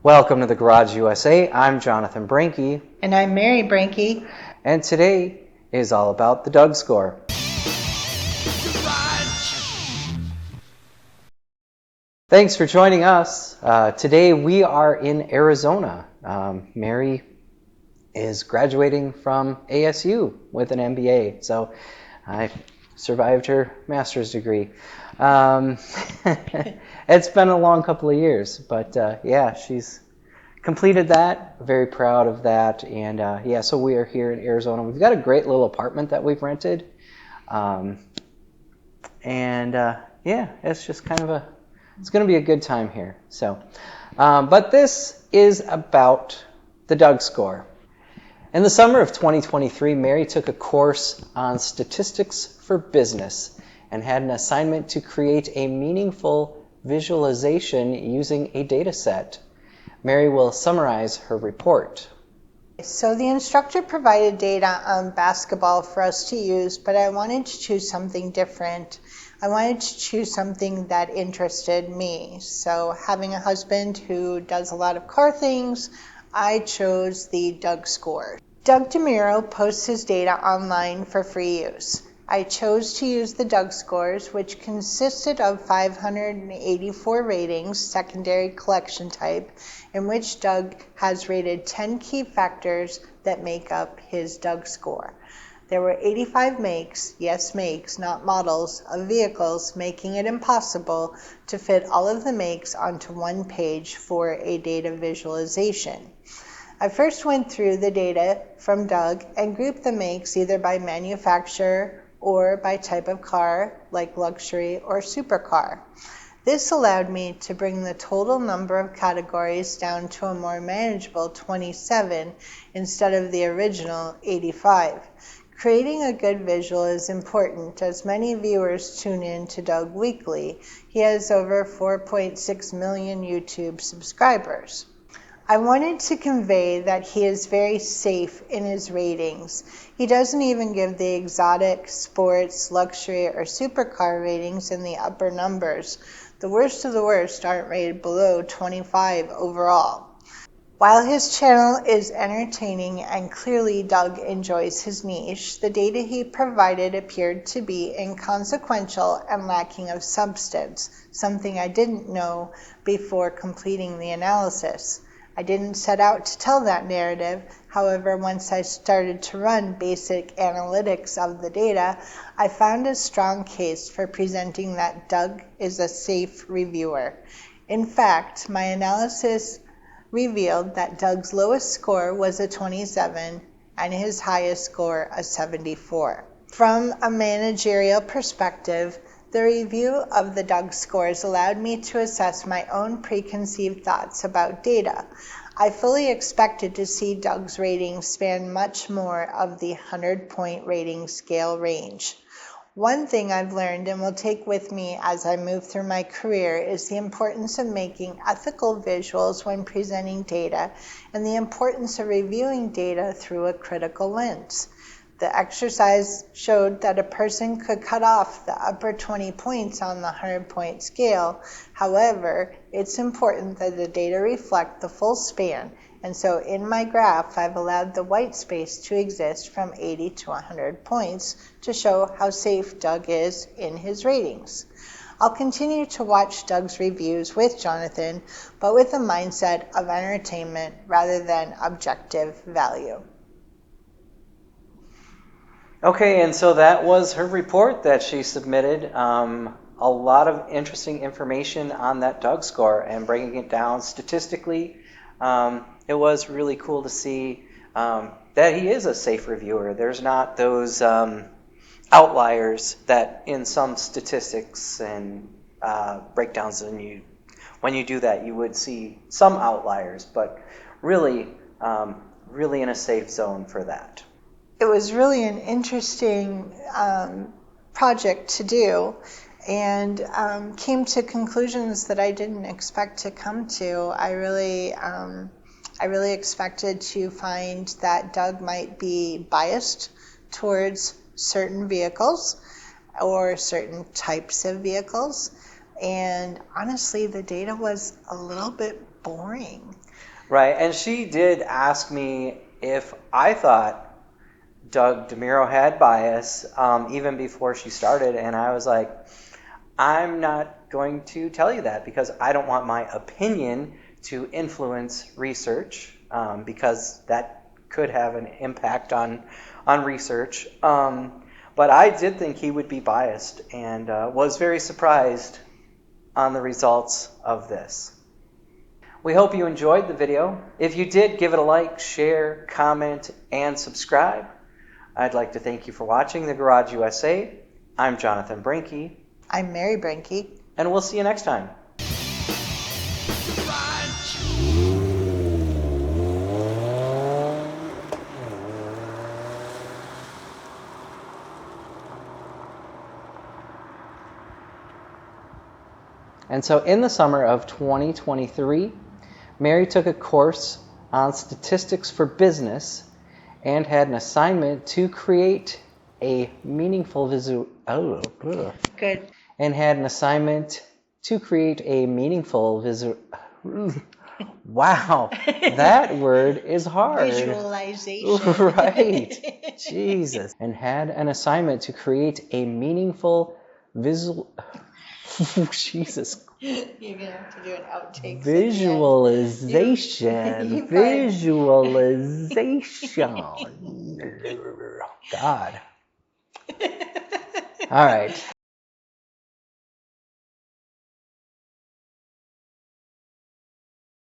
Welcome to the Garage USA. I'm Jonathan Branke. And I'm Mary Branke. And today is all about the Doug score. Thanks for joining us. Today we are in Arizona. Mary is graduating from ASU with an MBA, so I survived her master's degree. It's been a long couple of years, but yeah, she's completed that. Very proud of that. And yeah, so we are here in Arizona. We've got a great little apartment that we've rented. Yeah, it's just kind of it's going to be a good time here. So, but this is about the Doug score. In the summer of 2023, Mary took a course on statistics for business and had an assignment to create a meaningful visualization using a data set. Mary will summarize her report. So the instructor provided data on basketball for us to use, but I wanted to choose something different. I wanted to choose something that interested me. So having a husband who does a lot of car things, I chose the Doug score. Doug DeMuro posts his data online for free use. I chose to use the Doug scores, which consisted of 584 ratings, secondary collection type, in which Doug has rated 10 key factors that make up his Doug score. There were 85 makes, yes makes, not models, of vehicles, making it impossible to fit all of the makes onto one page for a data visualization. I first went through the data from Doug and grouped the makes either by manufacturer or by type of car, like luxury or supercar. This allowed me to bring the total number of categories down to a more manageable 27 instead of the original 85. Creating a good visual is important as many viewers tune in to Doug weekly. He has over 4.6 million YouTube subscribers. I wanted to convey that he is very safe in his ratings. He doesn't even give the exotic, sports, luxury, or supercar ratings in the upper numbers. The worst of the worst aren't rated below 25 overall. While his channel is entertaining and clearly Doug enjoys his niche, the data he provided appeared to be inconsequential and lacking of substance, something I didn't know before completing the analysis. I didn't set out to tell that narrative. However, once I started to run basic analytics of the data, I found a strong case for presenting that Doug is a safe reviewer. In fact, my analysis revealed that Doug's lowest score was a 27 and his highest score a 74. From a managerial perspective, the review of the Doug scores allowed me to assess my own preconceived thoughts about data. I fully expected to see Doug's ratings span much more of the 100-point rating scale range. One thing I've learned and will take with me as I move through my career is the importance of making ethical visuals when presenting data and the importance of reviewing data through a critical lens. The exercise showed that a person could cut off the upper 20 points on the 100-point scale. However, it's important that the data reflect the full span, and so in my graph, I've allowed the white space to exist from 80 to 100 points to show how safe Doug is in his ratings. I'll continue to watch Doug's reviews with Jonathan, but with a mindset of entertainment rather than objective value. Okay, and so that was her report that she submitted. A lot of interesting information on that Doug score and breaking it down statistically. It was really cool to see that he is a safe reviewer. There's not those outliers that in some statistics and breakdowns, and when you do that, you would see some outliers, but really in a safe zone for that. It was really an interesting project to do, and came to conclusions that I didn't expect to come to. I really expected to find that Doug might be biased towards certain vehicles or certain types of vehicles, and honestly, the data was a little bit boring. Right, and she did ask me if I thought Doug DeMuro had bias even before she started, and I was like, I'm not going to tell you that because I don't want my opinion to influence research because that could have an impact on research. But I did think he would be biased and was very surprised on the results of this. We hope you enjoyed the video. If you did, give it a like, share, comment, and subscribe. I'd like to thank you for watching The Garage USA. I'm Jonathan Brinke. I'm Mary Brinke. And we'll see you next time. And so in the summer of 2023, Mary took a course on statistics for business and had an assignment to create a meaningful Good. And had an assignment to create a meaningful Wow, that word is hard. Visualization. Right. Jesus. And had an assignment to create a meaningful Jesus. You're going to have to do an outtake. Visualization. Visualization. God. All right.